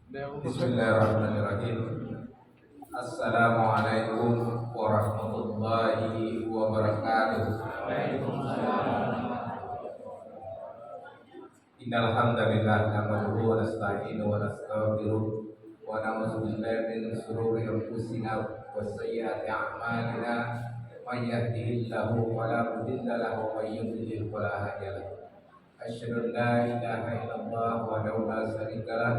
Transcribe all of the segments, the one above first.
Bismillahirrahmanirrahim. Assalamualaikum warahmatullahi wabarakatuh. Innal hamdalillah nahmaduhu wa nasta'inuhu wa nastaghfiruh wa na'udzu billahi min shururi anfusina wa sayyiati a'malina. May yahdihillahu fala mudilla lahu wa may yudlil fala hadiya lahu. Asyhadu an la ilaha illallah wahdahu la syarika lah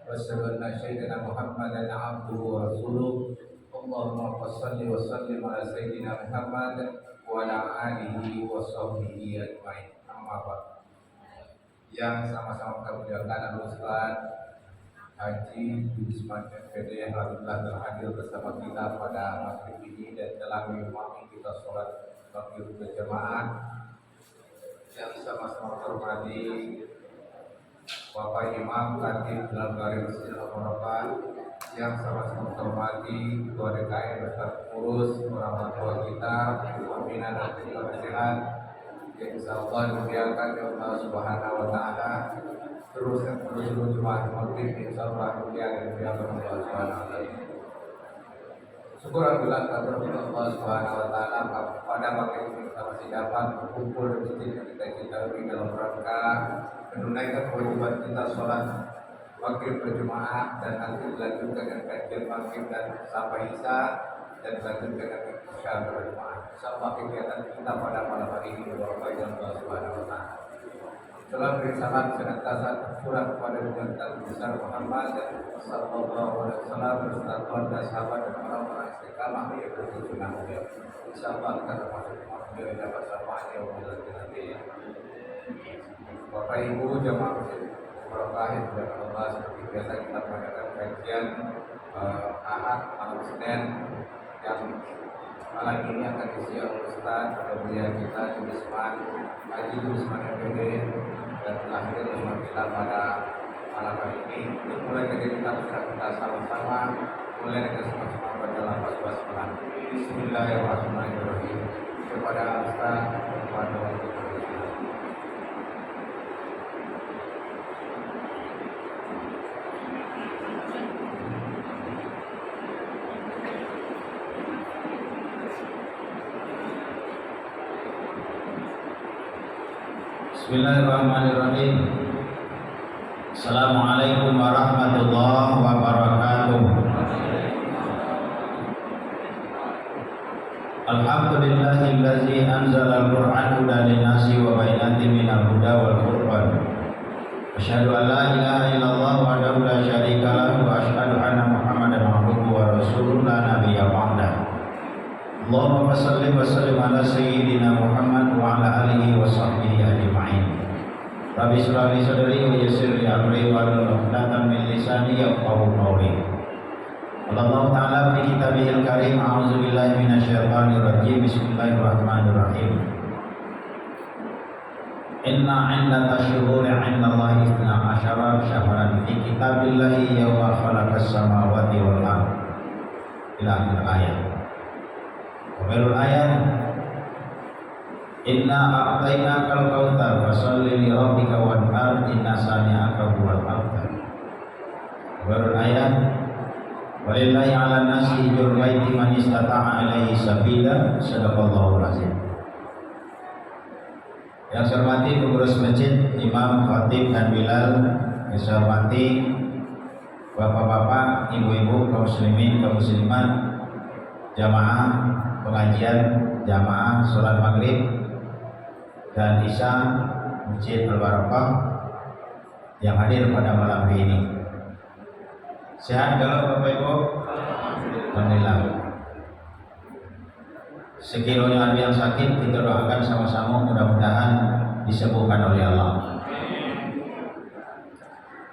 wa asyhadu anna sayyidina Muhammadan abduhu wa rasuluh. Allahumma shalli wa sallim ala sayyidina Muhammad wa ala alihi wa sahbihi ajmain. Amma ba'd. Yang sama-sama kami muliakan Ustaz Haji Yusman FPD alhamdulillah telah hadir bersama kita pada maghrib ini dan telah mengimami kita sholat maghrib berjamaah. Yang sama-sama hormati Bapak Imam Khatib dalam Garis Masjid Al-Mukarramah, yang sama-sama hormati Ketua DKM beserta pengurus, orang tua kita, pimpinan dan juga nasihat yang insyaallah dimuliakan oleh Allah Subhanahu wa taala. Terus jemaah maghrib insyaallah dimuliakan oleh Allah Subhanahu wa taala. Syukur alhamdulillah kepada Allah Subhanahu wa taala pada maghrib ini kita masih dapat berkumpul di masjid yang kita cintai dalam rangka menunaikan kewajiban kita sholat maghrib berjamaah dan nanti dilanjutkan dengan kajian maghrib dan sampai isya dan dilanjutkan dengan isya berjamaah. Insyaallah kegiatan kita pada malam hari ini berbahagia dengan Allah Subhanahu wa taala. Salam beri salam senantiasa tercurah kepada junjungan kita besar Muhammad sallallahu alaihi wasallam beserta keluarga sahabat dan orang-orang istiqamah yang bersunnah beliau. Insyaallah kita termasuk beliau yang dapat syafaatnya nanti. Bapak Ibu jemaah Barakah yang dimuliakan Allah, seperti biasa kita mengadakan kajian Ahad malam Senin yang malam ini akan diisi oleh Ustaz Mulia kita Yusman Haji Yusman FPD dan terakhir bersama kita pada malam hari ini. Untuk mulai kajian kita sama-sama mulai dengan sama-sama baca lafaz basmalah. Bismillahirrahmanirrahim. Kepada Ustaz kepada waktu. Bismillahirrahmanirrahim. Assalamualaikum warahmatullahi wabarakatuh. Alhamdulillahillazi anzala al-Qur'ana hudan lin-nasi wa bayyinatin minal huda wal furqan. Asyhadu an la ilaha illallah wahdahu la syarika lahu wa asyhadu anna Muhammadan abduhu wa rasuluhu la nabiyya ba'dah. Allahumma shalli wa sallim ala sayyidina Muhammad wa ala alihi wa sahbihi ajma'in. Rabbi shrah li sadri wa yassir li amri wa hlul 'uqdatam min lisani yafqahu qawli. Allah Ta'ala fi kitabihil karim, a'udzu billahi minasyaitonir rajim. Bismillahirrahmanirrahim. Inna 'iddatash shuhuri 'indallahi 12 syahran fi kitabillahi yawma khalaqas samawati wal ardh. Ila akhir ayat. Wabilul ayat inna a'tainakal kautsar fasholli li rabbika wanhar inna sani'aka huwal abtar. Wabilul ayat walillahi 'alan nasi hijjul baiti man istata'a ilaihi sabila. Shadaqallahul azim. Yang saya hormati pengurus masjid, imam, khatib dan bilal. Yang saya hormati bapak-bapak, ibu-ibu, kaum muslimin, kaum muslimat, jamaah pengajian jamaah sholat maghrib dan isya Masjid Al-Barakah yang hadir pada malam hari ini. Sehat kalau Bapak Ibu? Alhamdulillah. Sekiranya ada yang sakit, kita doakan sama-sama mudah-mudahan disembuhkan oleh Allah.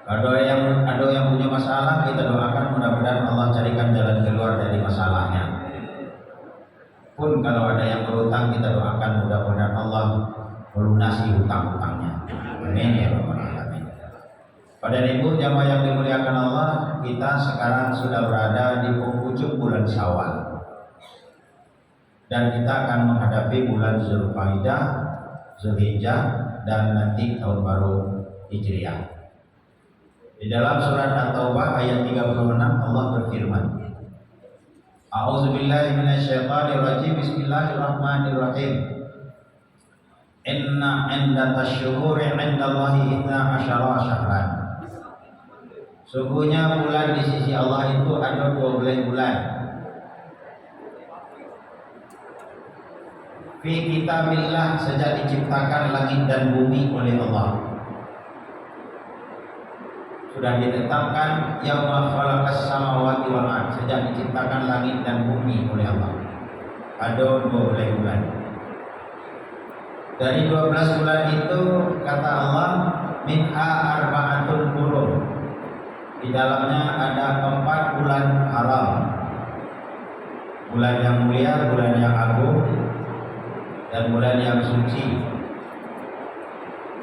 Ada yang punya masalah, kita doakan mudah-mudahan Allah carikan jalan keluar dari masalahnya. Pun kalau ada yang berutang, kita doakan mudah-mudahan Allah melunasi hutang-hutangnya. Amin ya rabbal alamin. Pada ibu jamaah yang dimuliakan Allah, kita sekarang sudah berada di penghujung bulan Syawal. Dan kita akan menghadapi bulan Zulqa'dah, Zulhijjah dan nanti tahun baru Hijriah. Di dalam surat At-Taubah ayat 36 Allah berfirman, A'udzubillahi minasyaitonirrajim. Bismillahirrahmanirrahim. Inna indatasyuhuri indallahi 12 syahran. Sungguhnya bulan di sisi Allah itu ada 12 bulan. Fi kitabillah, sejak diciptakan langit dan bumi oleh Allah. Sudah ditetapkan yauma khalaqas samawati wal ard, sejak diciptakan langit dan bumi oleh Allah. Ada 12 bulan. Dari 12 bulan itu kata Allah, minha arba'atun hurum. Di dalamnya ada 4 bulan haram. Bulan yang mulia, bulan yang agung, dan bulan yang suci.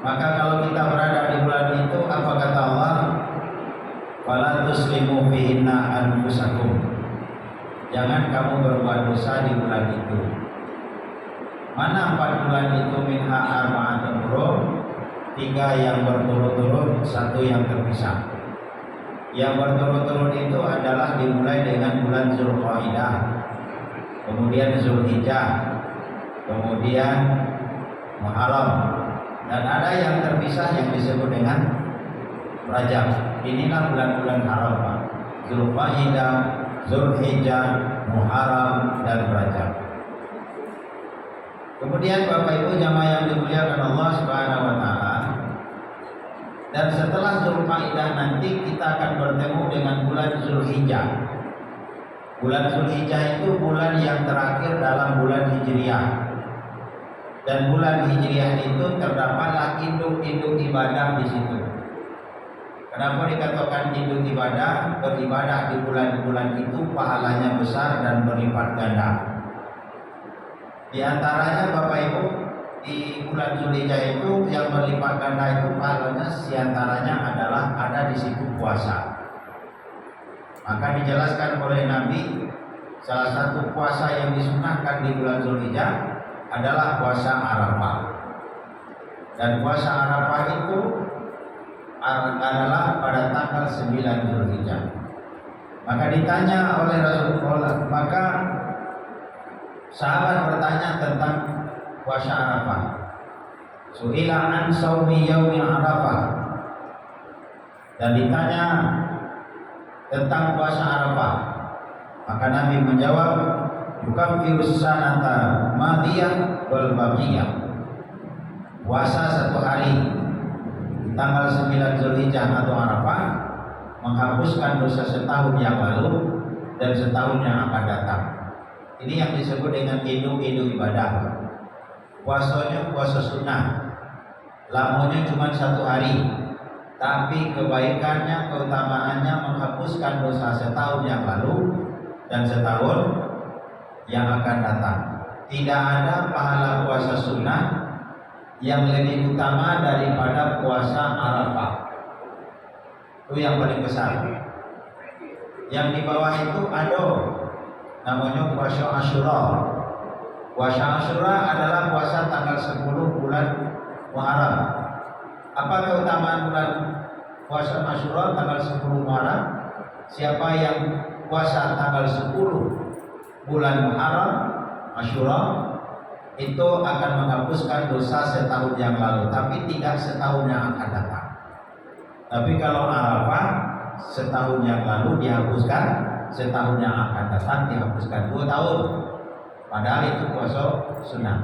Maka kalau kita berada di bulan itu, apa kata Allah? Fala tuslimu fihinna anfusakum. Jangan kamu berbuat dosa di bulan itu. Mana 4 bulan itu? Minha arba'atun hurum, 3 yang berturut-turut, 1 yang terpisah. Yang berturut-turut itu adalah dimulai dengan bulan Zulqa'dah, kemudian Zulhijjah, kemudian Muharram, dan ada yang terpisah yang disebut dengan Rajab. Inilah bulan-bulan haram, Pak. Zulqa'dah, Zulhijjah, Muharram, dan Rajab. Kemudian Bapak Ibu jamaah yang dimuliakan Allah Subhanahu wa taala, dan setelah Zulqa'dah nanti kita akan bertemu dengan bulan Zulhijjah. Bulan Zulhijjah itu bulan yang terakhir dalam bulan Hijriah. Dan bulan Hijriah itu terdapatlah induk-induk ibadah di situ. Kenapa dikatakan induk ibadah? Beribadah di bulan-bulan itu pahalanya besar dan berlipat ganda. Di antaranya Bapak Ibu, di bulan Zulhijjah itu yang berlipat ganda itu pahalanya diantaranya adalah ada di situ puasa. Maka dijelaskan oleh Nabi, salah satu puasa yang disunahkan di bulan Zulhijjah adalah puasa Arafah. Dan puasa Arafah itu adalah pada tanggal 9 Zulhijjah. Maka ditanya oleh Rasulullah, maka sahabat bertanya tentang puasa Arafah. Su'ila an shaumi yaumi Arafah. Dan ditanya tentang puasa Arafah. Maka Nabi menjawab, yukaffiru sanata madiyah wal baqiyah. Puasa 1 hari tanggal 9 Zulhijjah atau Arafah menghapuskan dosa setahun yang lalu dan setahun yang akan datang. Ini yang disebut dengan induk-induk ibadah. Puasanya puasa sunnah, lamanya cuma 1 hari, tapi kebaikannya, keutamaannya menghapuskan dosa setahun yang lalu dan setahun yang akan datang. Tidak ada pahala puasa sunnah yang lebih utama daripada puasa Arafah. Itu yang paling besar. Yang di bawah itu ada namanya puasa Asyura. Puasa Asyura adalah puasa tanggal 10 bulan Muharram. Apa keutamaan bulan puasa Asyura tanggal 10 Muharram? Siapa yang puasa tanggal 10 bulan Muharram Asyura itu akan menghapuskan dosa setahun yang lalu, tapi tidak setahun yang akan datang. Tapi kalau Arafah setahun yang lalu dihapuskan, setahun yang akan datang dihapuskan 2 tahun. Padahal itu puasa sunnah.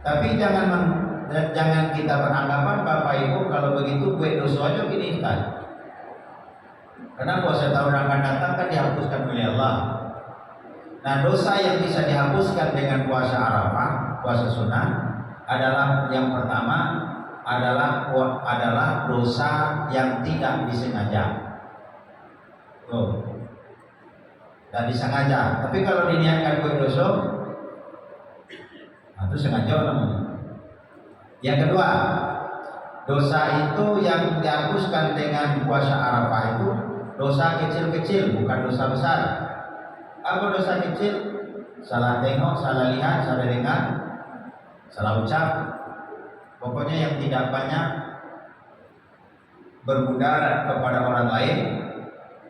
Tapi jangan kita beranggapan Bapak Ibu kalau begitu gue dosa aja gini kan. Karena puasa tahun yang akan datang kan dihapuskan oleh Allah. Nah, dosa yang bisa dihapuskan dengan puasa Arafah, puasa sunnah adalah yang pertama adalah dosa yang tidak disengaja. Tuh. Dan disengaja. Tapi kalau diniatkan buat dosa, itu sengaja namanya. Yang kedua, dosa itu yang dihapuskan dengan puasa Arafah itu dosa kecil-kecil, bukan dosa besar. Apa dosa kecil? Salah tengok, salah lihat, salah dengar, salah ucap. Pokoknya yang tidak banyak bermudarat kepada orang lain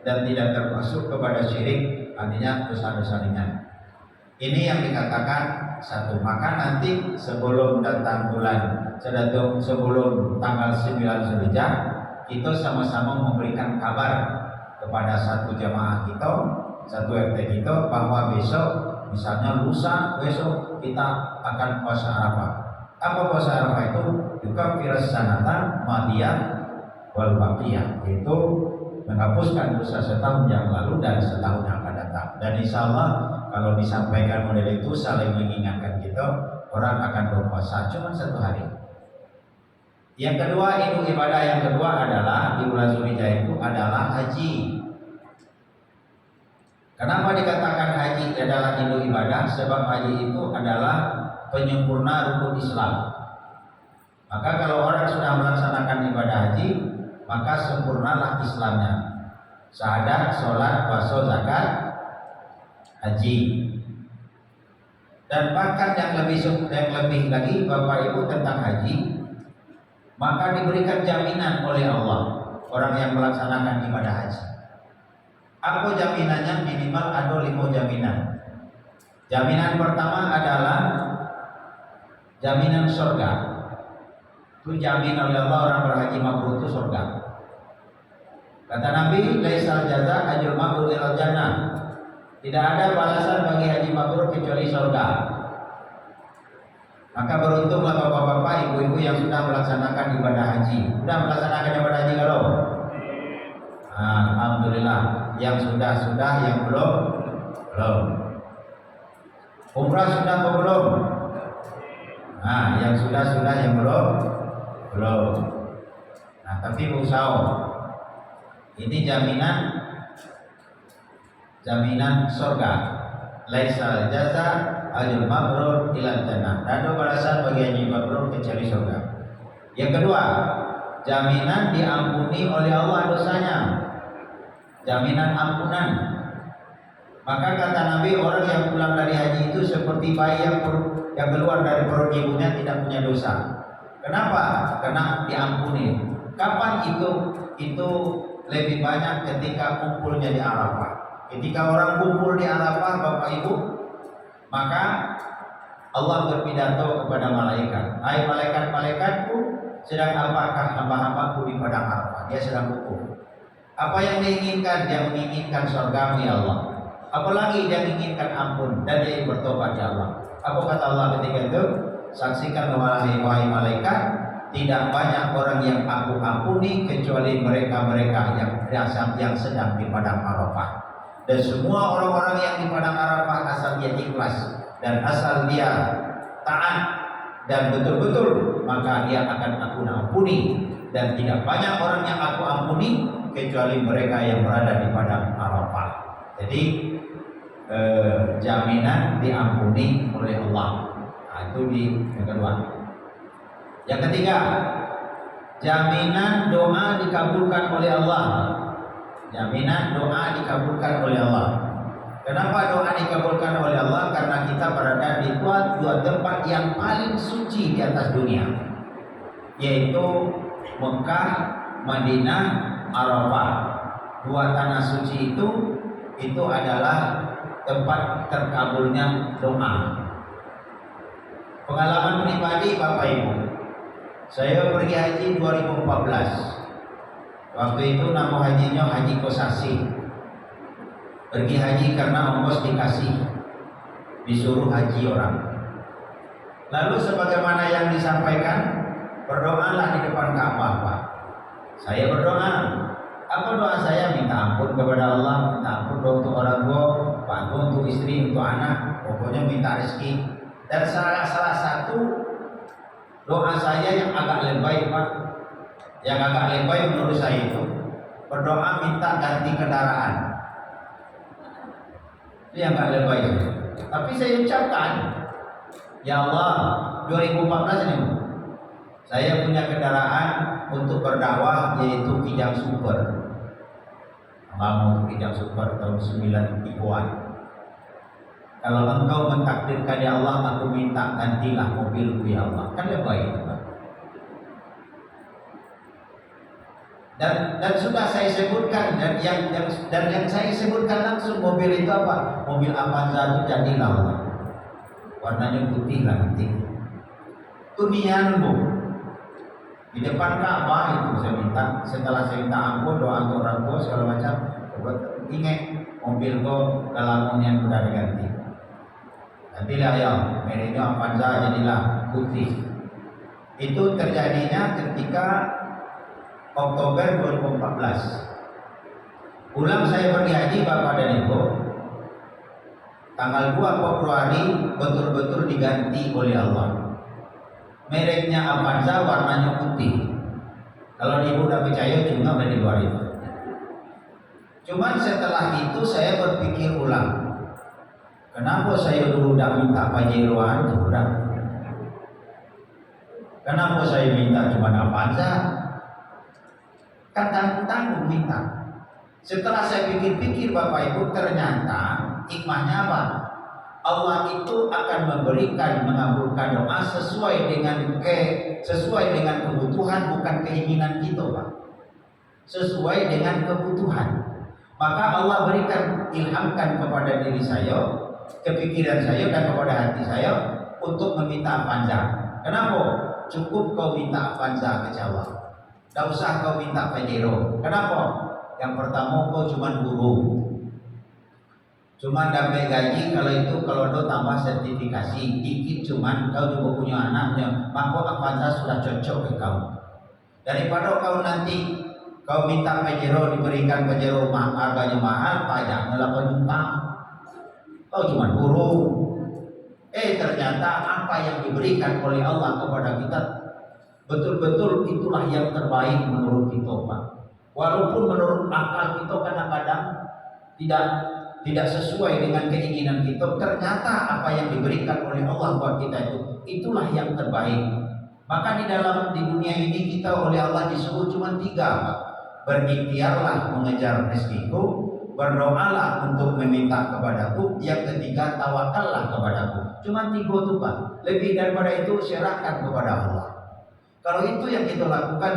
dan tidak termasuk kepada syirik, artinya dosa-dosa ringan. Ini yang dikatakan satu. Maka nanti sebelum datang bulan, sebelum tanggal 9 Zulhijjah, kita sama-sama memberikan kabar kepada satu jamaah kita, satu RT kita, bahwa besok, misalnya lusa, besok kita akan puasa Arafah. Apa puasa Arafah itu? Yukaffiras sanata madiyah wal baqiyah, yaitu menghapuskan dosa setahun yang lalu dan setahun yang akan datang. Dan insya Allah kalau disampaikan model itu saling mengingatkan kita, orang akan berpuasa cuma 1 hari. Yang kedua, itu ibadah yang kedua adalah di bulan Zulhijjah itu adalah haji. Kenapa dikatakan haji adalah induk ibadah? Sebab haji itu adalah penyempurna rukun Islam. Maka kalau orang sudah melaksanakan ibadah haji, maka sempurnalah Islamnya. Syahadat, sholat, puasa, zakat, haji. Dan bahkan yang lebih lagi Bapak Ibu tentang haji, maka diberikan jaminan oleh Allah orang yang melaksanakan ibadah haji. Apa jaminannya? Minimal ada 5 jaminan. Jaminan pertama adalah jaminan surga. Itu jamin oleh Allah orang berhaji mabrur itu surga. Kata Nabi, laisal jaza ajrul mabrur ilal jannah. Tidak ada balasan bagi haji mabrur kecuali surga. Maka beruntunglah bapak-bapak, ibu-ibu yang sudah melaksanakan ibadah haji. Sudah melaksanakan ibadah haji kalau? Alhamdulillah. Yang sudah, yang belum. Umrah sudah atau belum? Yang sudah, yang belum. Nah, tapi usaha. Ini jaminan surga. Laisal jaza ajrul mabrur ilal jannah. Tidak ada balasan bagi haji mabrur kecuali surga. Yang kedua, jaminan diampuni oleh Allah dosanya. Jaminan ampunan. Maka kata Nabi, orang yang pulang dari haji itu seperti bayi yang keluar dari perut ibunya tidak punya dosa. Kenapa? Karena diampuni. Kapan itu? Itu lebih banyak ketika kumpulnya di Arafah. Ketika orang kumpul di Arafah, Bapak Ibu, maka Allah berpidato kepada malaikat. Hai malaikat-malaikatku, sedang apakah hamba-hambaku di padang Arafah? Dia sedang kumpul. Apa yang diinginkan? Dia menginginkan surga ya Allah. Apalagi dia menginginkan ampun dan dia bertobat ya Allah. Apa kata Allah ketika itu? Saksikan wahai malaikat, tidak banyak orang yang aku ampuni kecuali mereka-mereka yang sedang di padang Arafah. Dan semua orang-orang yang di padang Arafah asal dia ikhlas dan asal dia taat dan betul-betul, maka dia akan aku ampuni. Dan tidak banyak orang yang aku ampuni kecuali mereka yang berada di padang Arafah. Jadi jaminan diampuni oleh Allah. Itu yang kedua. Yang ketiga, jaminan doa dikabulkan oleh Allah. Jaminan doa dikabulkan oleh Allah. Kenapa doa dikabulkan oleh Allah? Karena kita berada di dua tempat yang paling suci di atas dunia, yaitu Mekah, Madinah, Arafah. Dua tanah suci itu adalah tempat terkabulnya doa. Pengalaman pribadi Bapak Ibu, saya pergi haji 2014. Waktu itu nama hajinya Haji Kosasi. Pergi haji karena ongkos dikasih, disuruh haji orang. Lalu sebagaimana yang disampaikan, berdoalah di depan Ka'bah, Pak. Saya berdoa. Apa doa saya? Minta ampun kepada Allah, minta ampun untuk orang tua, bantu untuk istri, untuk anak, pokoknya minta rezeki. Dan salah satu doa saya yang agak lebay, Pak, yang agak lebay menurut saya itu berdoa minta ganti kendaraan. Itu yang agak lebay. Tapi saya ucapkan, ya Allah, 2014 ini saya punya kendaraan untuk berdakwah, yaitu Kijang Super. Untuk Kijang Super tahun 90-an. Kalau engkau mentakdirkan ya Allah, aku minta gantilah mobilku ya Allah. Kan lebih baik. Dan sudah saya sebutkan dan yang saya sebutkan langsung mobil itu apa? Mobil Avanza itu jadilah Allah. Warnanya putih lah nanti. Tunianmu di depan Ka'bah itu saya minta, setelah saya minta ampun, doa untuk orang tua segala macam, ingat mobil kau dalam yang sudah diganti. Nantilah ya, mereknya Avanza jadilah putih. Itu terjadinya ketika Oktober 2014. Pulang saya pergi haji Bapak dan Ibu. Tanggal 2 Februari betul-betul diganti oleh Allah. Mereknya Avanza, warnanya putih. Kalau Ibu udah percaya cuma di luar itu. Cuman setelah itu saya berpikir ulang. Kenapa saya dulu udah minta Pajero aja? Kenapa saya minta cuma Avanza? Kan tanggung minta. Setelah saya pikir-pikir Bapak Ibu, ternyata hikmahnya apa? Allah itu akan memberikan, mengabulkan doa sesuai dengan kebutuhan, bukan keinginan kita, Pak. Sesuai dengan kebutuhan. Maka Allah berikan, ilhamkan kepada diri saya, kepikiran saya dan kepada hati saya untuk meminta Avanza. Kenapa? Cukup kau minta Avanza ke Jawa. Tidak usah kau minta Pajero. Kenapa? Yang pertama kau cuma guru, cuma dapat gaji. Kalau itu tambah sertifikasi dikit, cuman kau juga punya anaknya, maka Avanza sudah cocok ke kau. Daripada kau nanti kau minta Pajero, diberikan Pajero harganya mahal, pajaknya 8 juta, kau cuma guru. Ternyata apa yang diberikan oleh Allah kepada kita betul-betul itulah yang terbaik menurut kita, Pak. Walaupun menurut akal kita kadang-kadang tidak sesuai dengan keinginan kita, ternyata apa yang diberikan oleh Allah buat kita itulah yang terbaik. Maka di dunia ini kita oleh Allah disuruh cuma 3, Pak. Berikhtiarlah mengejar rezekiku, berdoalah untuk meminta kepadaku, yang ketiga tawakallah kepadaku. Cuma 3 itu, Pak. Lebih daripada itu serahkan kepada Allah. Kalau itu yang kita lakukan,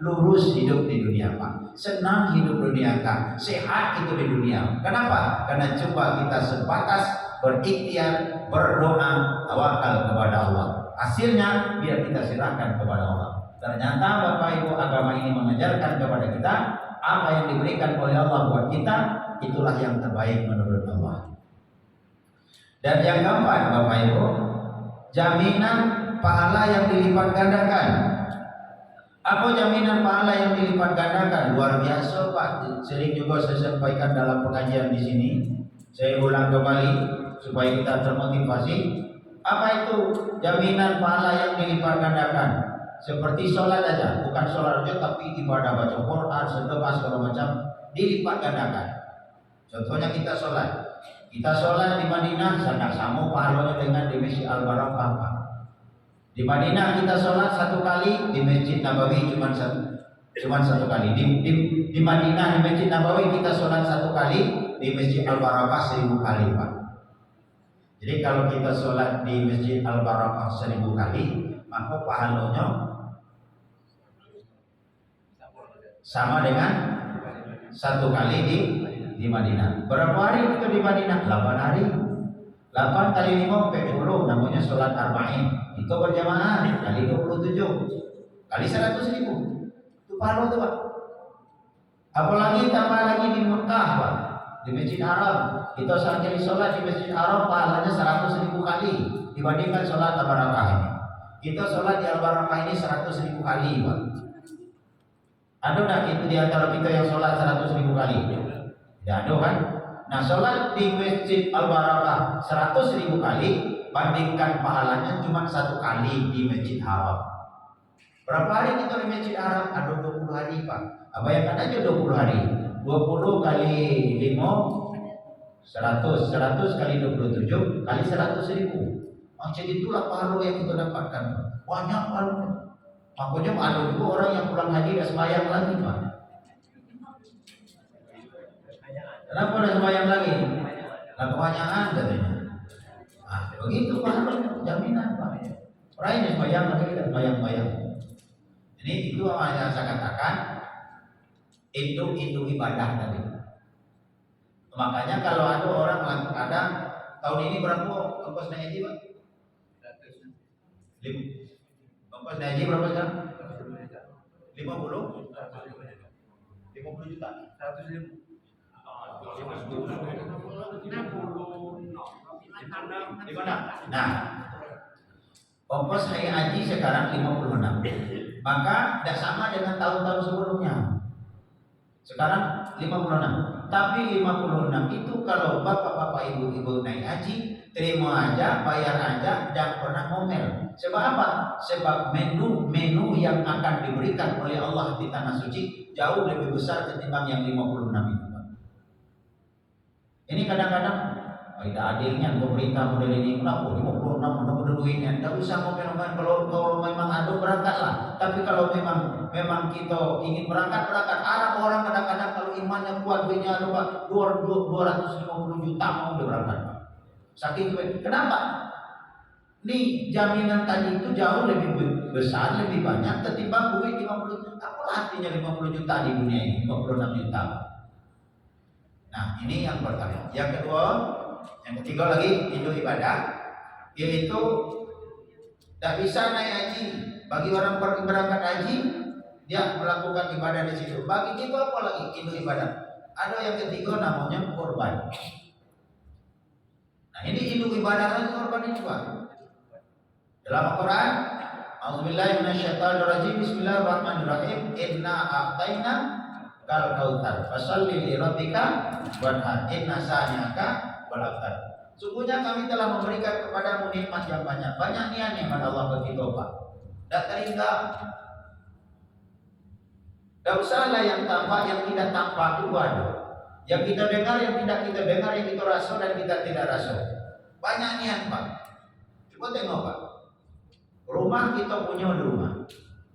lurus hidup di dunia, Pak. Senang hidup dunia, Kak. Sehat itu di dunia. Kenapa? Karena coba kita sebatas berikhtiar, berdoa, tawakal kepada Allah. Hasilnya biar kita serahkan kepada Allah. Ternyata Bapak Ibu, agama ini mengajarkan kepada kita apa yang diberikan oleh Allah buat kita, itulah yang terbaik menurut Allah. Dan yang keempat, Bapak Ibu, jaminan pahala yang dilipat gandakan. Apa jaminan pahala yang dilipat gandakan? Luar biasa, Pak. Sering juga saya sampaikan dalam pengajian di sini. Saya ulang kembali supaya kita termotivasi. Apa itu jaminan pahala yang dilipat gandakan? Seperti sholat aja, bukan sholat aja tapi ibadah baca Quran, sedekah segala macam dilipat gandakan. Contohnya kita sholat. Kita sholat di Madinah sangat sama pahalanya dengan di Masjid Al-Barakah, Pak. Di Madinah kita sholat 1 kali, di Masjid Nabawi cuma satu kali. Di Madinah di Masjid Nabawi kita sholat 1 kali, di Masjid Al-Barakah 1000 kali, Pak. Jadi kalau kita sholat di Masjid Al-Barakah 1000 kali, maka pahalanya sama dengan 1 kali di Madinah. Berapa hari kita di Madinah? 8 hari. 8 kali 5 40, namanya sholat arba'in. Itu berjamaah kali 27 kali 100.000. Itu pahala tuh, Pak. Apalagi tambah lagi di Mekah, Pak, di Masjid Haram. Kita saat jadi sholat di Masjid Haram pahalanya 100.000 kali dibandingkan sholat Al-Barakah ini. Kita sholat di Al-Barakah ini 100.000 kali, Pak. Ada nggak itu di antara kita yang sholat 100.000 kali? Tidak ada, kan? Nah, sholat di Masjid Al-Barakah 100.000 kali, bandingkan pahalanya cuma 1 kali di Masjid Haram. Berapa hari kita di Masjid Haram? Ada 20 hari, Pak. Bayangkan aja 20 hari. 20 kali 5 100. 100 kali 27 kali 100.000. Jadi itulah pahala yang kita dapatkan. Banyak pahala. Makanya ada juga orang yang pulang haji dan sembahyang lagi, Pak. Kenapa ada sembahyang lagi? Nah, kebanyakan katanya. Nah, begitu pahala, jaminan, Pak. Orang yang sembahyang lagi dan sembahyang. Jadi itu yang saya katakan, Induk ibadah tadi. Makanya kalau ada orang ada tahun ini berapa ongkos naik haji Pak? Ongkos naik haji berapa sekarang? 50? 50 juta? 150. Di mana? Nah, ongkos naik haji sekarang 56. Maka tidak sama dengan tahun-tahun sebelumnya. Sekarang 56. Tapi 56 itu kalau bapak-bapak ibu-ibu naik haji, terima aja, bayar aja, jangan pernah ngomel. Sebab apa? Sebab menu yang akan diberikan oleh Allah di tanah suci jauh lebih besar ketimbang yang 56 itu. Ini kadang-kadang tidak adilnya pemerintah model ini. Kenapa 56 mana udah duitnya? Tidak usah ngomel-ngomel. Kalau memang ada berangkatlah. Tapi kalau memang kita ingin berangkat. Arab orang kadang-kadang kalau imannya kuat, duitnya ada Pak 250 juta mau berangkat. Saking kenapa? Nih jaminan tadi itu jauh lebih besar, lebih banyak ketimbang duit 50 juta. Apa artinya 50 juta di dunia ini? 56 juta. Nah ini yang pertama. Yang kedua, yang ketiga lagi itu ibadah, yaitu tidak bisa naik haji. Bagi orang berangkat haji, dia melakukan ibadah di situ. Bagi kita apa lagi itu ibadah? Ada yang ketiga namanya korban. Nah ini itu ibadah lagi korban itu Pak. Dalam Al-Quran, A'udzubillahi minasyaitonirrajim. Bismillahirrahmanirrahim. Inna a'tayna kal kautsar fasalli li rabbika wanhar inna sa'yaka wal abtar. Sungguhnya kami telah memberikan kepadamu nikmat yang banyak. Banyak nikmat Allah bagi kita Pak. Dan terhingga tidak usahlah yang tampak, yang tidak tampak itu ada. Yang kita dengar, yang tidak kita dengar, yang kita rasa dan kita tidak rasa. Banyak niat Pak. Coba tengok Pak. Rumah kita punya di rumah.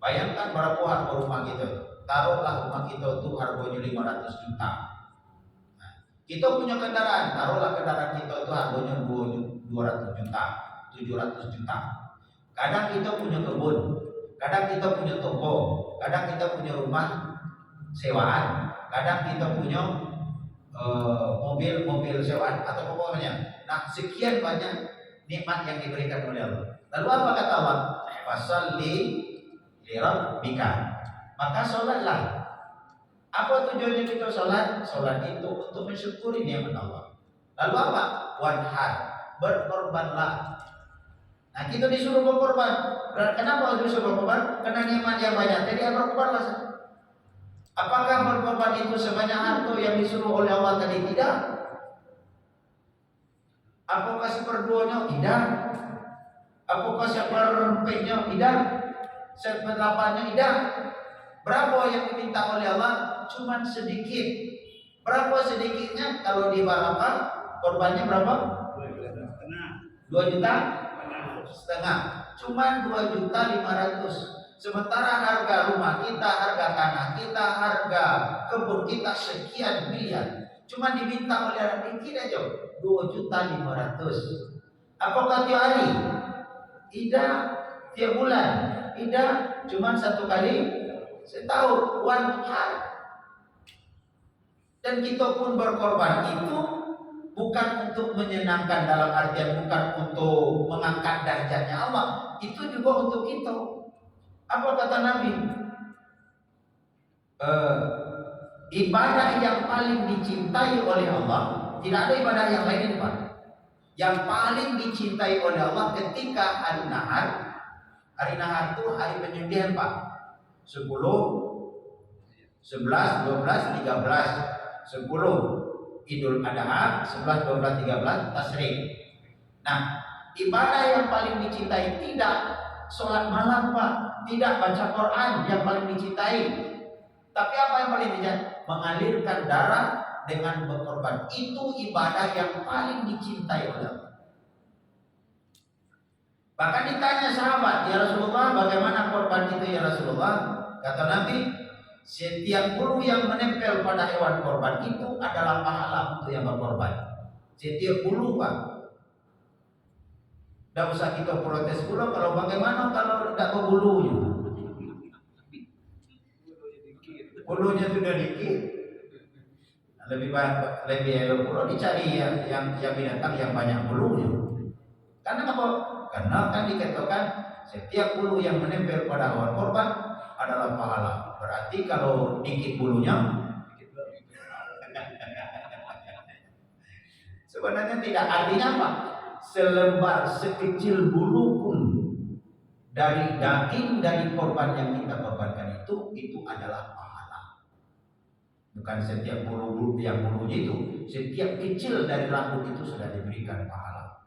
Bayangkan berapa harga rumah kita. Taruhlah rumah kita itu harganya 500 juta. Nah, kita punya kendaraan. Taruhlah kendaraan kita itu harganya 200 juta, 700 juta. Kadang kita punya kebun. Kadang kita punya toko. Kadang kita punya rumah sewaan. Kadang kita punya mobil sewaan atau pokoknya. Nah, sekian banyak nikmat yang diberikan oleh Allah. Lalu apa kata Allah? Fasalli li rabbika. Maka sholatlah. Apa tujuannya kita sholat? Sholat itu untuk mensyukuri nikmat Allah. Lalu apa? Wanhar. Berkorbanlah. Nah kita disuruh berkorban. Kenapa disuruh berkorban? Karena nikmat yang banyak. Jadi berkorbanlah. Apakah berkorban itu sebanyak harta yang disuruh oleh Allah tadi? Tidak. Apakah seperduanya? Tidak. Apakah seperempatnya? Tidak. Seperdelapannya? Tidak. Berapa yang diminta oleh Allah? Cuman sedikit. Berapa sedikitnya? Kalau dibalakan korbannya berapa? 2 juta setengah. Cuman 2.500.000. Sementara harga rumah kita, harga tanah kita, harga kebun kita sekian miliar. Cuma diminta oleh Allah dikit aja 2.500.000. Apakah tiap hari? Tidak. Tiap bulan? Tidak. Cuman 1 kali setahun, wanhar. Dan kita pun berkorban itu bukan untuk menyenangkan, dalam artian bukan untuk mengangkat derajatnya Allah. Itu juga untuk kita. Apa kata Nabi? Ibadah yang paling dicintai oleh Allah, tidak ada ibadah yang lain Pak. Yang paling dicintai oleh Allah ketika hari nahar. Hari nahar itu hari penyembelihan Pak. 10, 11, 12, 13, 10 Idul Adha, 11, 12, 13 Tasyrik. Nah, ibadah yang paling dicintai tidak sholat malam Pak, tidak baca Quran yang paling dicintai. Tapi apa yang paling dicintai? Mengalirkan darah dengan berkorban. Itu ibadah yang paling dicintai oleh Allah. Bahkan ditanya sahabat, ya Rasulullah, bagaimana korban itu ya Rasulullah? Kata Nabi, setiap bulu yang menempel pada hewan korban itu adalah pahala untuk yang berkorban. Setiap bulu Pak. Tidak usah kita protes pula kalau bagaimana kalau tidak berbulunya. bulunya sudah dikit. Lebih elok pula dicari yang binatang yang banyak bulunya. Karena apa? Karena kan dikatakan setiap bulu yang menempel pada hewan korban adalah pahala. Berarti kalau dikit bulunya, sebenarnya tidak, artinya apa? Selebar sekecil bulu pun dari daging dari korban yang kita korbankan itu adalah pahala. Bukan setiap bulu yang bulunya itu, setiap kecil dari rambut itu sudah diberikan pahala.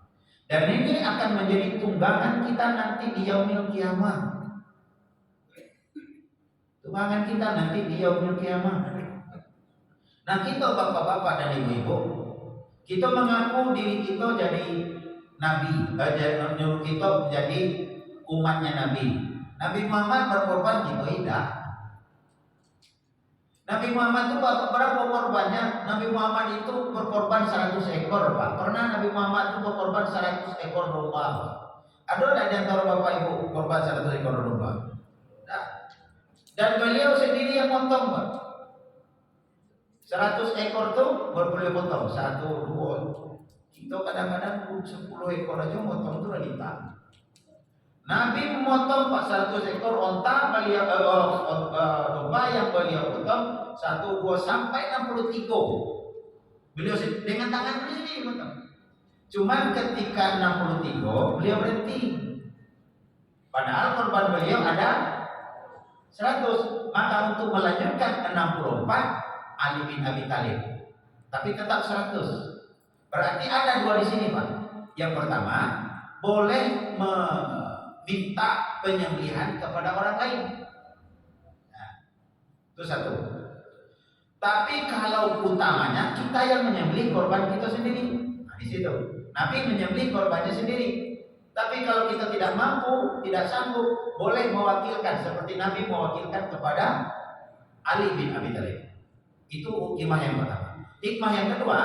Dan ini akan menjadi tunggangan kita nanti di yaumil kiamah. Tunggangan kita nanti di yaumil kiamah. Nah, kita bapak-bapak dan ibu-ibu, kita mengaku diri kita jadi nabi, kita menjadi umatnya Nabi. Nabi Muhammad berkorban, kita tidak. Nabi Muhammad itu berapa korbannya? Nabi Muhammad itu berkorban 100 ekor, Pak. Pernah Nabi Muhammad itu berkorban 100 ekor domba, Pak. Ada nggak di antara Bapak Ibu korban 100 ekor domba? Nah. Dan beliau sendiri yang potong, Pak. 100 ekor tuh boleh potong 1, 2. Kita kadang-kadang 10 ekor aja potong tuh lita. Nabi memotong 100 ekor onta beliau domba yang beliau potong 1, 2 sampai 63. Beliau dengan tangan beliau sendiri potong. Cuman ketika 63 beliau berhenti. Padahal korban beliau ada 100. Maka untuk melanjutkan 64 Ali bin Abi Thalib. Tapi tetap 100. Berarti ada 2 di sini, Pak. Yang pertama, boleh minta penyembelihan kepada orang lain. Nah, itu 1. Tapi kalau utamanya kita yang menyembelih korban kita sendiri. Nah, di situ. Nabi menyembelih korbannya sendiri. Tapi kalau kita tidak mampu, tidak sanggup, boleh mewakilkan seperti Nabi mewakilkan kepada Ali bin Abi Thalib. Itu hikmah yang pertama. Hikmah yang kedua,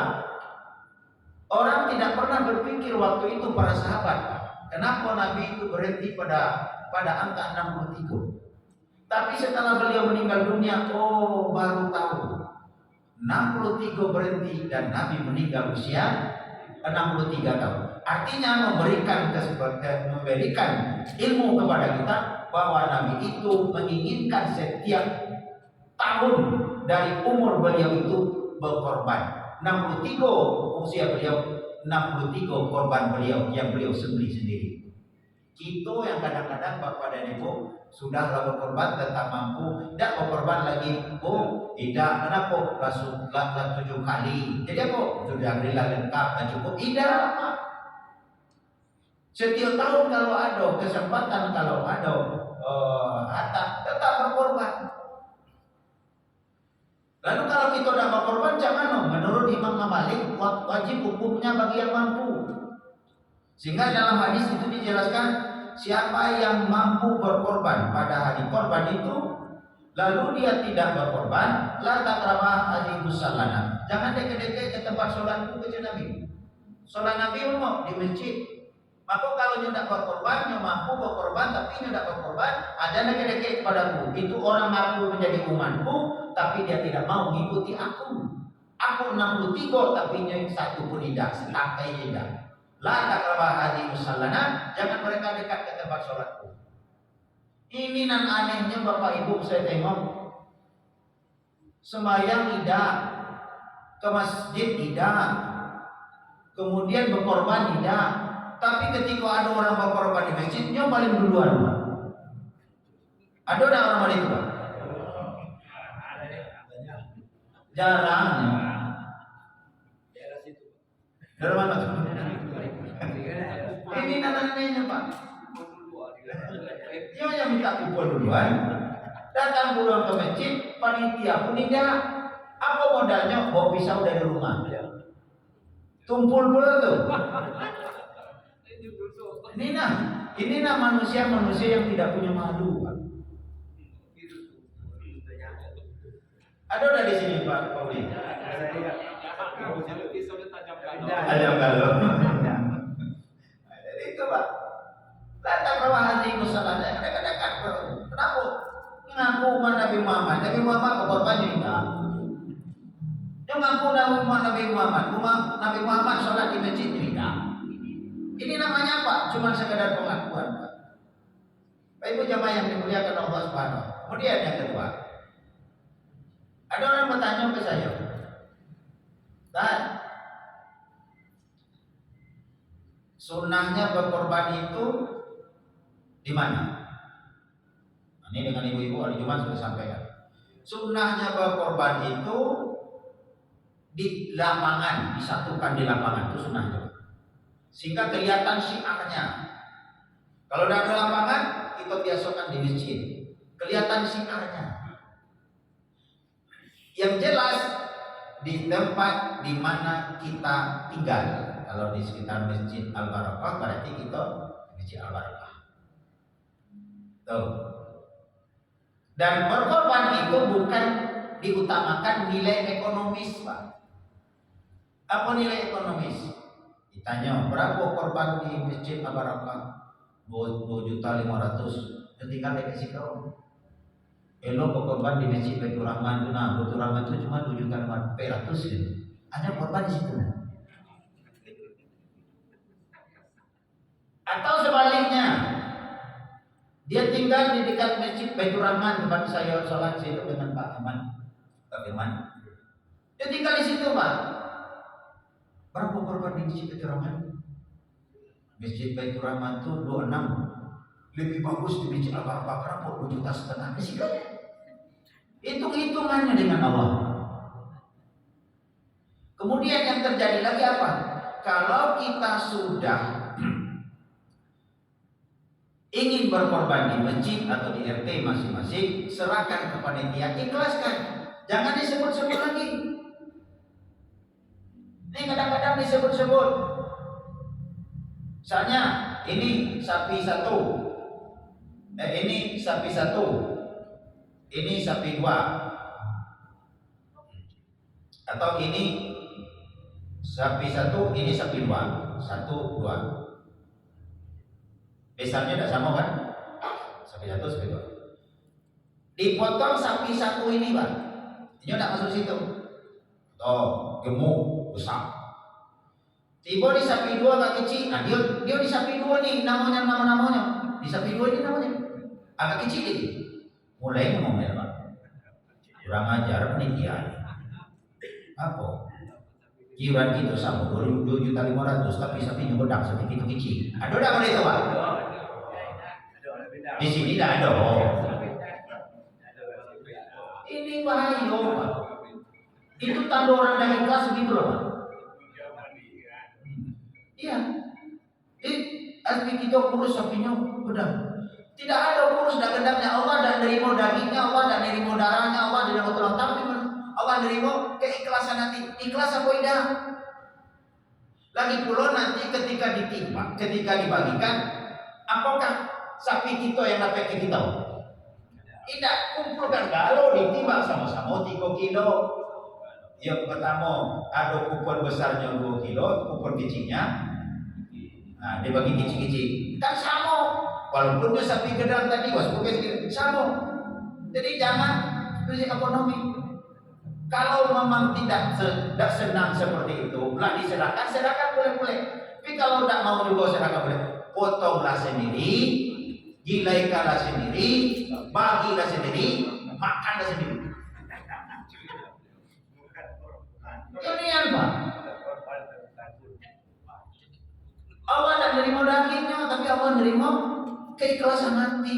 orang tidak pernah berpikir waktu itu para sahabat, kenapa Nabi itu berhenti pada angka 63. Tapi setelah beliau meninggal dunia, baru tahu 63 berhenti dan Nabi meninggal usia 63 tahun. Artinya memberikan ilmu kepada kita bahwa Nabi itu menginginkan setiap tahun dari umur beliau itu berkorban. 63 usia beliau, 63 korban beliau yang beliau sembelih sendiri. Kita yang kadang-kadang Bapak dan Ibu sudah berkorban tetap mampu, tidak berkorban lagi, tidak. Kenapa? Rasulullah 7 kali. Jadi apa? Sudah berilah lengkap dan cukup. Tidak. Setiap tahun kalau ada kesempatan, kalau ada harta, tetap berkorban. Lalu kalau kita tidak berkorban, jangan menurut Imam Malik wajib hukumnya bagi yang mampu. Sehingga dalam hadis itu dijelaskan siapa yang mampu berkorban pada hari korban itu, lalu dia tidak berkorban, la taqrabah haji musallana. Jangan deket-deket ke tempat sholatku ke Nabi. Sholat Nabi umum di masjid. Maka kalau tidak berkorban, yang mampu berkorban tapi tidak berkorban, ada deket-deket kepadaku. Itu orang mampu menjadi umatku, tapi dia tidak mau mengikuti aku. Aku 63 tapi yang satu pun tidak, setangkai tidak. La taqrabah haji musallana, jangan mereka dekat ke tempat sholatku. Ini nan anehnya Bapak Ibu, saya tengok sembahyang tidak, ke masjid tidak, kemudian berkorban tidak. Tapi ketika ada orang berkorban di masjidnya paling duluan, Pak. Ada orang itu, Pak? Jarang. Dari mana tuh? Ini nananya, Pak. Dia yang minta kumpul duluan, datang duluan ke masjid, panitia pun tidak. Apa modalnya? Bawa pisau dari rumah. Tumpul pula tuh. Ini manusia-manusia yang tidak punya malu, Pak. Ada udah di sini, Pak Pauli. Tajam kalau. Jadi itu, Pak. Datang ke haji musallana, dekat-dekat. Kenapa? Ngaku umat Nabi Muhammad. Nabi Muhammad berkorban juga. Dia ngaku Nabi Muhammad sholat di masjid tidak. Ini namanya apa? Cuma sekedar pengakuan, Pak. Bapak Ibu jamaah yang dimuliakan Allah Subhanahu. Kemudian yang kedua, ada orang bertanya ke saya, dan sunnahnya berkorban itu di mana? Ini dengan ibu-ibu hari Jumat sudah sampaikan. Sunnahnya berkorban itu di lapangan, disatukan di lapangan, itu sunnahnya. Sehingga kelihatan syiarnya. Kalau tidak ada lapangan, kita biasakan di masjid. Kelihatan syiarnya. Yang jelas di tempat di mana kita tinggal. Kalau di sekitar Masjid Al-Barakah berarti kita di Masjid Al-Barakah. Tuh. Dan berkorban itu bukan diutamakan nilai ekonomis, Pak. Apa nilai ekonomis? Ditanya berapa korban di Masjid Al-Barakah? 2.500.000. Ketika dikasih kau. Elok korban di Masjid Baitur Rahman itu, nah Baitur Rahman itu cuma 2.500.000 gitu. Ada korban di situ. Atau sebaliknya, dia tinggal di dekat Masjid Baitur Rahman, tempat saya sholat situ dengan Pak Firman. Dia tinggal di situ, Pak. Berapa korban di Masjid Baitur Rahman? Masjid Baitur Rahman itu 26. Lebih bagus di Masjid Al-Barakah berapa? 2,5 juta fisikanya. Hitung-hitungannya dengan Allah. Kemudian yang terjadi lagi apa? Kalau kita sudah ingin berkorban di masjid atau di RT masing-masing, serahkan ke panitia, ikhlaskan. Jangan disebut-sebut lagi. Ini kadang-kadang disebut-sebut. Misalnya, ini sapi 1. Ini sapi 1. Ini sapi 2. Atau ini sapi 1, ini sapi 2. 1, 2. Besarnya tidak sama kan? Sapi 1, sapi 2. Dipotong sapi 1 ini, Pak. Ini tidak masuk situ. Oh, gemuk, besar. Tiba di sapi 2 agak kecil. Nah, dia di sapi 2 nih namanya. Di sapi 2 ini namanya agak kecil ini. Mulai ngomel, Pak. Kurang ajar penitia. Apa? Iuran kita sama 2.500.000, tapi sapinya bedak sedikit kecil. Ada tak boleh itu, Pak? Di sini tidak ada. Ini bahaya, Pak. Itu tanda orang dah ikhlas begitu loh, Pak. Iya. Asli kita kurus sapinya bedak. Tidak ada kurus dan gendangnya. Allah dan nerima dagingnya, Allah dan nerima darahnya, Allah dan nerima tulang, tapi Allah nerima keikhlasan hati. Ikhlas apa tidak? Lagi pula nanti ketika ditimbang, ketika dibagikan, apakah sapi kita yang dapat kita? Tidak, kumpulkan kalau ditimbang sama-sama 3 kilo. Yang pertama ada kupon besarnya 2 kilo, kupon kecilnya. Nah, dibagi kecil-kecil. Kan sama. Walaupun dia sapi gedang tadi sama. Jadi jangan krisis ekonomi. Kalau memang tidak senang seperti itu, lah serahkan boleh. Tapi kalau tidak mau juga serahkan boleh. Potonglah sendiri, gilaikanlah sendiri, bagilah sendiri, makanlah sendiri. Ini apa? Allah tidak menerima dagingnya, tapi Allah menerima keikhlasan hati.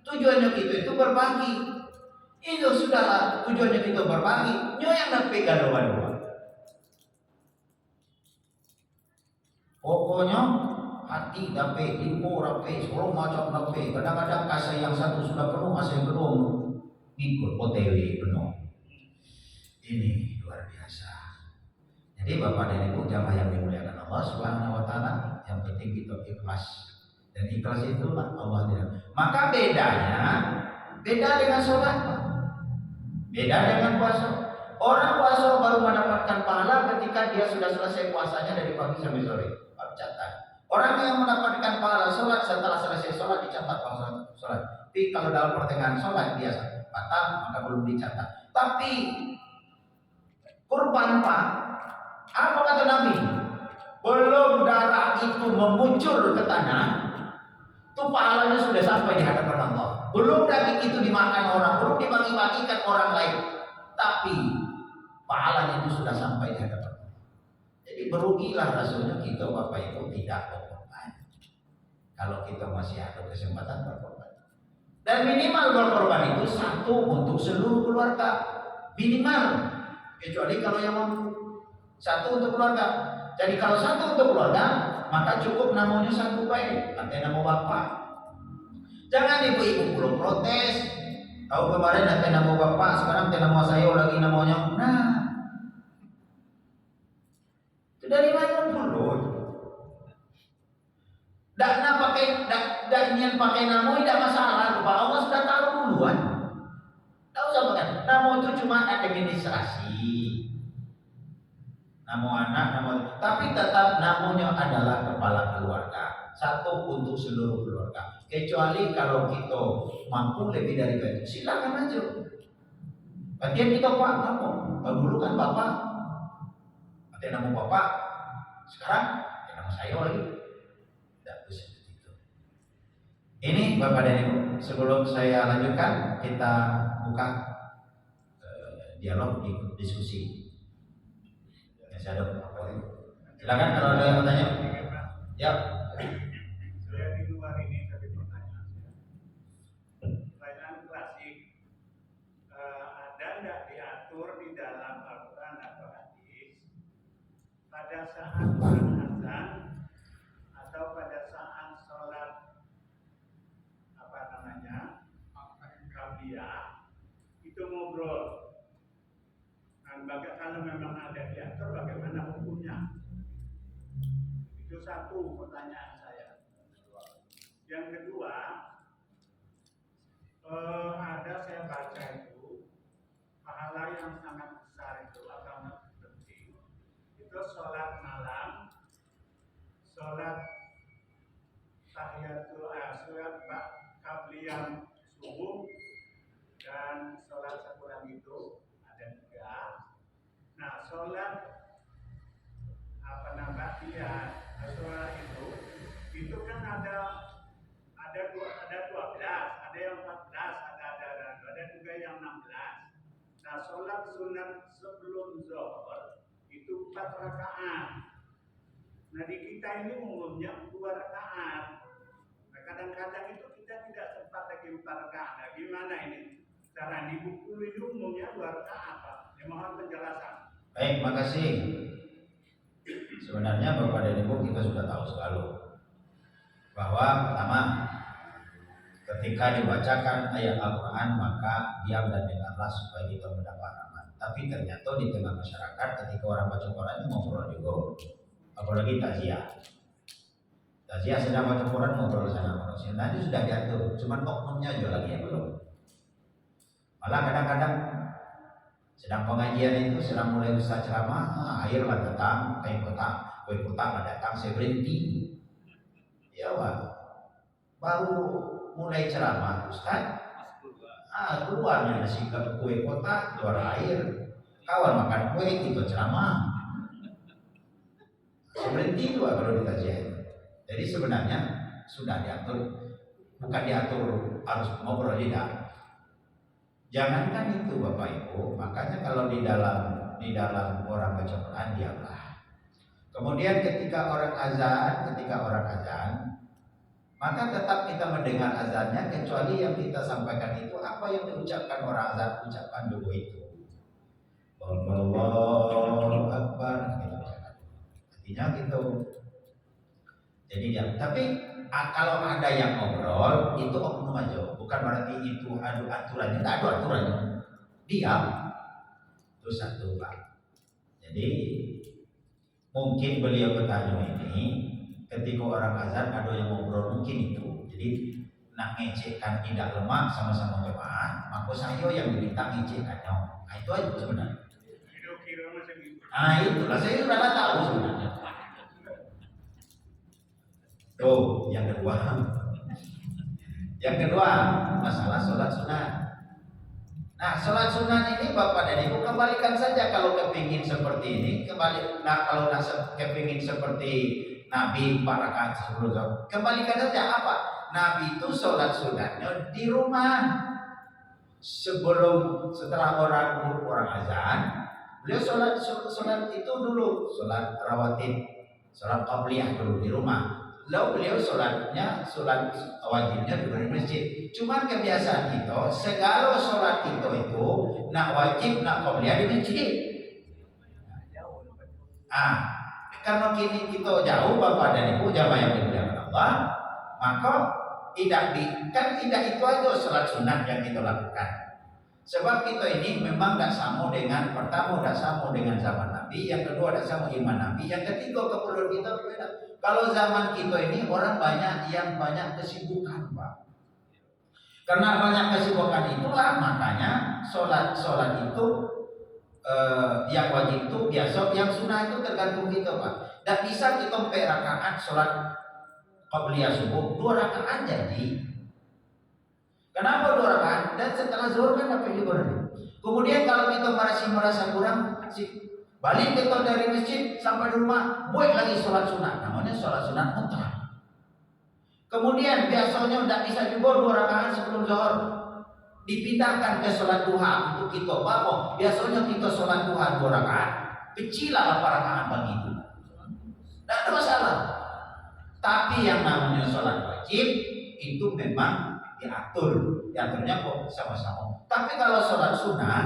Tujuannya kita itu berbagi. Itu sudahlah tujuannya kita berbagi. Nyo yang dapat gaduhan. Pokoknya hati dapat, info dapat, seluruh macam dapat. Kadang-kadang kasih yang satu sudah penuh, kasih yang kedua ngikut OTW penuh. Ini luar biasa. Jadi Bapak dan Ibu jamaah yang dimuliakan Allah Subhanahu wa taala, yang penting kita ikhlas. Dan ikhlas itulah Allah tidak. Maka beda dengan sholat, Pak. Beda dengan puasa. Orang puasa baru mendapatkan pahala ketika dia sudah selesai puasanya dari pagi sampai sore. Catat. Orang yang mendapatkan pahala sholat setelah selesai sholat dicatat pahala sholat. Tapi kalau dalam pertengahan sholat biasa batal, maka belum dicatat. Tapi kurban Pak, apa kata Nabi? Belum darah itu memuncul ke tanah, itu pahalanya sudah sampai di hadapan Allah. Belum daging itu dimakan orang, belum dibagi-bagikan orang lain, tapi pahalanya itu sudah sampai di hadapan Allah. Jadi berugilah rasanya kita Bapak Ibu tidak berkorban. Kalau kita masih ada kesempatan berkorban. Dan minimal berkorban itu satu untuk seluruh keluarga. Minimal. Kecuali kalau yang mampu. Satu untuk keluarga. Jadi kalau satu untuk keluarga, maka cukup namanya satu baik. Nanti nama bapak. Jangan ibu-ibu belum protes. Tahu kemarin nanti nama bapak, sekarang nanti nama saya lagi namanya. Nah, itu dari mana dulu? Dakna niat pakai nama tidak masalah. Pak Allah sudah tahu duluan. Tahu sama kan? Nama itu cuma administrasi. Nama anak, tapi tetap namanya adalah kepala keluarga. Satu untuk seluruh keluarga. Kecuali kalau kita mampu lebih dari itu, silakan aja. Bagian kita Pak, kamu. Dulu kan Bapak, ada nama Bapak. Sekarang ada nama saya lagi. Tidak bisa begitu. Ini Bapak dan Ibu, sebelum saya lanjutkan, kita buka dialog, diskusi. Saya ada apa? Silakan kalau ada yang bertanya. Ya. Saya di luar ini tapi pertanyaan. Pertanyaan klasik. Ada tidak diatur di dalam Al-Quran atau hadis pada saat azan atau pada saat sholat qabliyah itu ngobrol? Kalau memang ada diatur, bagaimana hukumnya? Itu satu pertanyaan saya. Yang kedua, ada saya baca itu pahala yang sangat besar itu atau penting. Itu sholat malam, sholat sholat qabliyah subuh dan sholat sepulang itu ada 3. Nah, sholat sholat itu kan ada 12, ada yang 14, ada juga yang 16. Nah, sholat sunat sebelum zuhur itu 4 rakaat. Nah, di kita ini umumnya 2 rakaat. Nah, kadang-kadang itu kita tidak sempat lagi 4 rakaat. Nah, gimana ini? Cara di buku ini umumnya 2 rakaat, Pak. Mohon penjelasan. Baik, makasih. Sebenarnya Bapak dan Ibu kita sudah tahu selalu bahwa pertama ketika dibacakan ayat Al-Quran maka diam dan dengarlah supaya kita mendapat rahmat. Tapi ternyata di tengah masyarakat ketika orang baca Quran itu ngobrol juga, apalagi takziah. Takziah sedang baca Quran ngobrol sana manusia. Nanti sudah diatur, cuman oknumnya juga lagi yang belum. Malah kadang-kadang sedang pengajian itu sedang mulai ustaz ceramah, airlah datang, kue kotak datang, saya berhenti. Ya Pak, baru mulai ceramah ustaz, keluarnya nasi kue kotak, keluar air, kawan makan kue kita ceramah. Saya berhenti itu kalau dikajian. Jadi sebenarnya sudah diatur, bukan diatur harus ngobrol tidak. Jangankan itu Bapak Ibu, makanya kalau di dalam orang baca Quran diamlah. Kemudian ketika orang azan, maka tetap kita mendengar azannya kecuali yang kita sampaikan itu apa yang diucapkan orang azan, ucapkan dulu itu. Allahu Akbar, artinya gitu. Jadi ya, tapi kalau ada yang ngobrol itu oknum aja, bukan berarti itu ada aturannya, tidak ada aturannya. Diam, itu satu Pak. Jadi mungkin beliau bertanya ini ketika orang azan ada yang ngobrol mungkin itu. Jadi nak ngecekkan tidak lemah sama-sama jemaah, maka saya yang diminta ngecekkannya. Nah, itu aja sebenarnya. Nah itulah saya sudah tahu sebenarnya. Tuh, yang kedua. Yang kedua, masalah sholat sunat. Nah, sholat sunat ini Bapak dan Ibu kembalikan saja kalau kepingin seperti ini, kembali. Nah, kalau kepingin seperti Nabi 4 rakaat sebelum zuhur, kembalikan saja apa? Nabi itu sholat sunatnya di rumah. Setelah orang azan, beliau sholat itu dulu, sholat rawatib, sholat qabliyah dulu di rumah. Lalu beliau sholat wajibnya dulu di masjid. Cuman kebiasaan kita, segala sholat itu nak wajib, nak qabliyah di masjid. Karena kini kita jauh Bapak dan Ibu jamaah yang dimuliakan Allah, maka tidak itu aja sholat sunat yang kita lakukan. Sebab kita ini memang tidak sama dengan, pertama tidak sama dengan zaman Nabi, yang kedua tidak sama iman Nabi, yang ketiga keperluan kita berbeda. Kalau zaman kita ini orang banyak yang banyak kesibukan Pak. Karena banyak kesibukan itulah makanya sholat itu yang wajib itu biasa, yang sunnah itu tergantung kita Pak. Tidak bisa kita 4 rakaat sholat qabliyah subuh 2 rakaat jadi. Kenapa 2 rakaat? Dan setelah zuhur kan apa juga. Kemudian kalau kita merasa kurang, balik kita dari masjid sampai di rumah, buat lagi sholat sunat. Namanya sholat sunat mutlak. Kemudian biasanya tidak bisa juga 2 rakaat sebelum zuhur, dipindahkan ke sholat duha untuk kita bawa. Biasanya kita sholat duha 2 rakaat, kecilah 8 rakaat begitu. Tidak ada masalah. Tapi yang namanya sholat wajib itu memang diaturnya kok sama-sama. Tapi kalau sholat sunat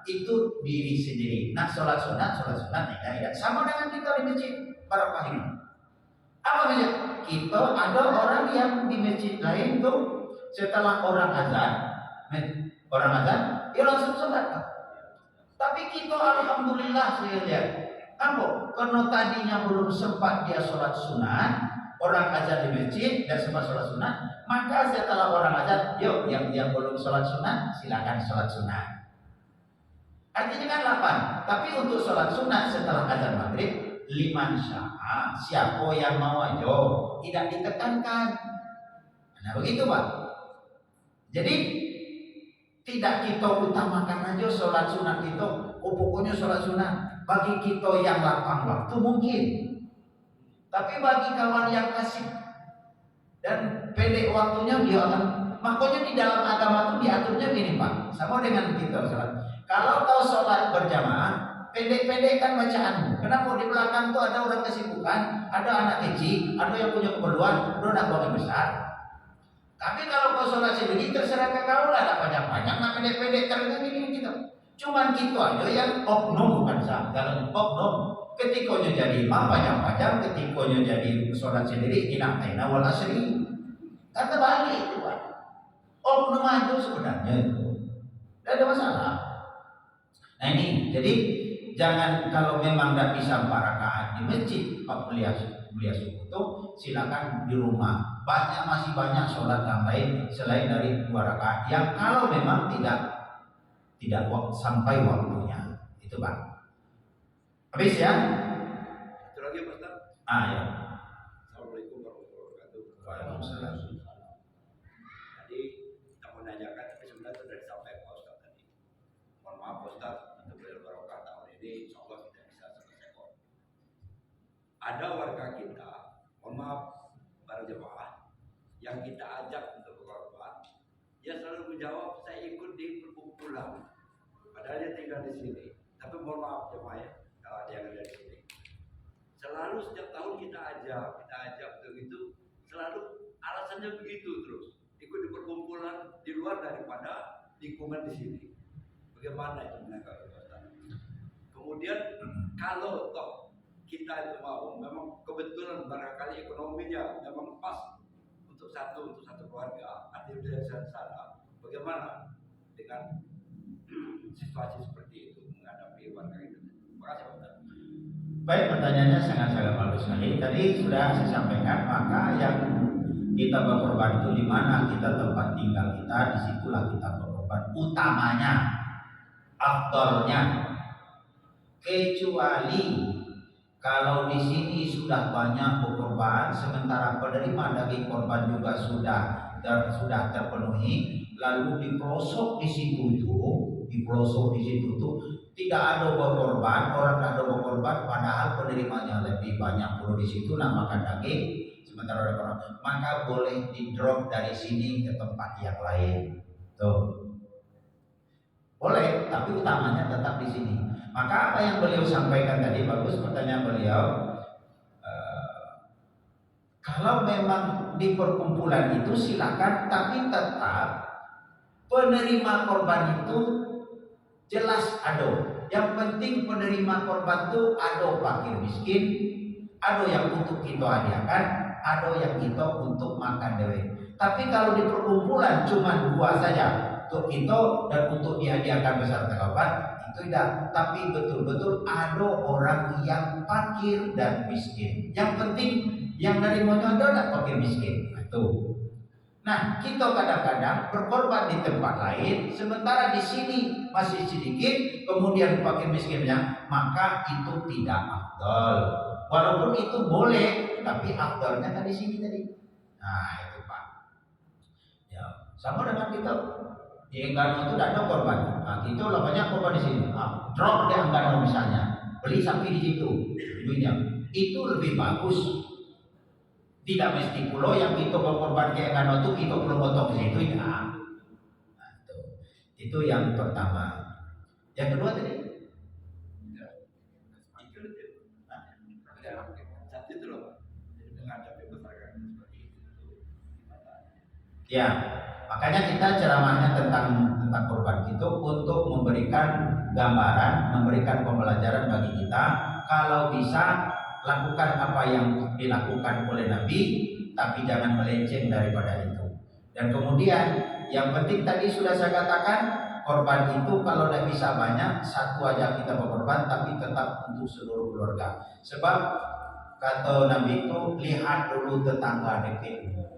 itu diri sendiri. Nah sholat sunat tidak sama dengan kita di masjid para pahim. Apa saja? Kita ada orang yang di masjid lain tuh setelah orang azan dia langsung sholat. Tapi kita alhamdulillah saya lihat, karena tadinya belum sempat dia sholat sunat, orang azan di masjid dan sempat sholat sunat, maka setelah orang azan, yuk yang belum sholat sunat silakan sholat sunat. Artinya kan 8. Tapi untuk sholat sunat setelah azan maghrib, 5 sya'a, siapa yang mau aja, tidak ditekankan. Nah begitu Pak. Jadi tidak kita utamakan aja sholat sunat itu. Pokoknya sholat sunat bagi kita yang lapang waktu mungkin. Tapi bagi kawan yang kasih dan pendek waktunya dia akan, makanya di dalam agama itu diaturnya gini Pak, sama dengan kita sholat. Kalau kau sholat berjamaah, pendek-pendekkan bacaanmu. Kenapa? Di belakang itu ada orang kesibukan, ada anak kecil, ada yang punya keperluan, ada anak buah besar. Tapi kalau kau sholat sendiri terserah ke kau lah, tak banyak-banyak, nak pendek-pendek karena gini kita. Cuman kita aja yang oknum bukan sah, kalau oknum. Ketikanya jadi imam panjang-panjang, ketikanya jadi sholat sendiri inaktaina wal asri. Kan terbalik itu Pak. Oknum itu sebenarnya itu tidak ada masalah. Nah ini, jadi jangan kalau memang tidak bisa 4 rakaat di masjid, Pak kuliah subuh itu silakan di rumah. Masih banyak sholat yang lain selain dari 2 rakaat yang kalau memang tidak sampai waktunya itu Pak. Habis ya? Itu lagi Pak Ustaz. Ya. Assalamualaikum warahmatullahi wabarakatuh. Waalaikumsalam. Tadi kita menanyakan, tapi sebenarnya sudah disampaikan Pak Ustaz tadi. Mohon maaf Pak Ustaz, untuk bulan barokah tahun ini insya Allah kita bisa selesai kok. Ada warga kita, mohon maaf para jemaah, yang kita ajak untuk berkorban, dia selalu menjawab saya ikut di perkumpulan. Padahal dia tinggal di sini. Tapi mohon maaf jemaah ya, kalau ada yang ada di sini. Selalu setiap tahun kita ajak untuk itu, selalu alasannya begitu terus. Ikut di perkumpulan di luar daripada lingkungan di sini. Bagaimana itu menanggapi Ustaz? Kemudian kalau toh kita itu mau, memang kebetulan barangkali ekonominya memang pas untuk satu keluarga, artinya dari sana, bagaimana dengan situasi seperti itu menghadapi warga itu? Terima kasih Pak. Baik, pertanyaannya sangat-sangat bagus sekali. Tadi sudah saya sampaikan, maka yang kita berkorban itu di mana kita tempat tinggal kita, disitulah kita berkorban utamanya, afdalnya. Kecuali kalau di sini sudah banyak berkorban, sementara penerima daging korban juga sudah sudah terpenuhi, lalu di pelosok di situ tuh tidak ada berkorban, orang tidak ada berkorban, padahal penerimanya lebih banyak puluh di situ nak makan daging, sementara ada orang, maka boleh di drop dari sini ke tempat yang lain. Tuh. Boleh, tapi utamanya tetap di sini. Maka apa yang beliau sampaikan tadi bagus pertanyaan beliau. Kalau memang di perkumpulan itu silakan, tapi tetap penerima korban itu jelas ada. Yang penting penerima korban itu ada fakir miskin, ada yang untuk kita hadiahkan, ada yang kita untuk makan dewe. Tapi kalau di perkumpulan cuma dua saja, untuk kita dan untuk dihadiahkan beserta korban, itu tidak. Tapi betul-betul ada orang yang fakir dan miskin. Yang penting yang dari monya ada fakir miskin. Itu. Nah, kita kadang-kadang berkorban di tempat lain, sementara di sini masih sedikit, kemudian fakir miskinnya, maka itu tidak afdal. Walaupun itu boleh, tapi afdalnya kan di sini tadi. Nah, itu Pak. Ya, sama dengan kita. Di Enggano itu tidak ada korban. Nah, kita lah banyak korban di sini. Nah, drop di Enggano misalnya, beli sapi di situ, duitnya. Itu lebih bagus. Tidak mesti pulau yang kita berkorban ke Enggano itu kita perlu potong di situ ya. Nah, itu yang pertama. Yang kedua tadi. Ya, makanya kita ceramahnya tentang korban itu untuk memberikan gambaran, memberikan pembelajaran bagi kita. Kalau bisa lakukan apa yang dilakukan oleh Nabi, tapi jangan melenceng daripada itu. Dan kemudian yang penting tadi sudah saya katakan, korban itu kalau tidak bisa banyak, satu aja kita berkorban, tapi tetap untuk seluruh keluarga. Sebab kata Nabi itu, lihat dulu tetangga dekatmu.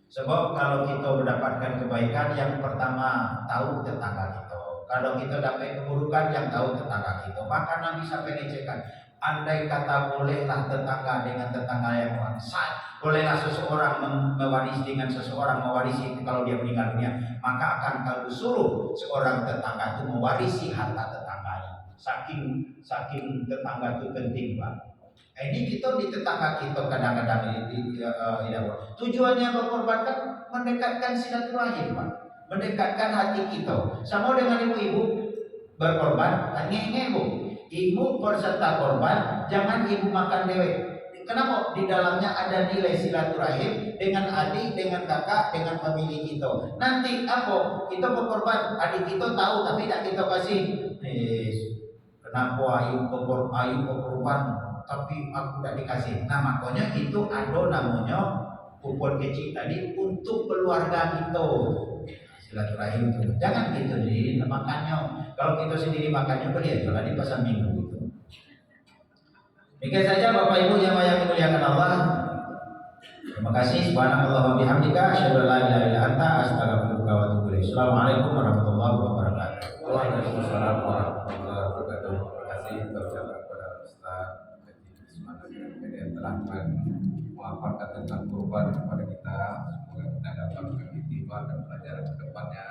Sebab kalau kita mendapatkan kebaikan, yang pertama tahu tetangga kita. Kalau kita dapat keburukan, yang tahu tetangga kita. Maka Nabi sampai ngecekkan, andai kata bolehlah tetangga dengan tetangga yang warisat, bolehlah seseorang mewarisi dengan seseorang mewarisi itu kalau dia meninggal dunia, maka akan kalau suruh seorang tetangga itu mewarisi harta tetangganya. Saking tetangga itu penting, Pak. Ini kita di tetangga kita kadang-kadang tujuannya berkorbankan mendekatkan silaturahim, Pak, mendekatkan hati kita. Sama dengan ibu-ibu berkorban, nge-nge Bu. Ibu peserta korban, jangan ibu makan dewe. Kenapa? Di dalamnya ada nilai silaturahim dengan adik, dengan kakak, dengan famili kita. Nanti apa? Kita berkorban, adik kita tahu tapi tidak kita kasih. Kenapa ayu berkorban tapi aku tidak dikasih? Nah, makanya itu ada namanya kupon kecil tadi untuk keluarga kita. Silaturahim itu jangan gitu jadi makannya. Kalau kita sendiri makannya beli aja di pasar minggu gitu. Demikian saja Bapak Ibu yang dimuliakan Allah. Terima kasih. Subhanallah wa bihamdika asyhadu an la ilaha illa anta astaghfiruka wa atubu ilaik. Assalamualaikum warahmatullahi wabarakatuh. Waalaikumsalam warahmatullahi wabarakatuh. Terima kasih kepada Ustaz yang telah memaparkan tentang kurban kepada kita. Semoga kita dapat mengambil hikmah dan pelajaran ke depannya.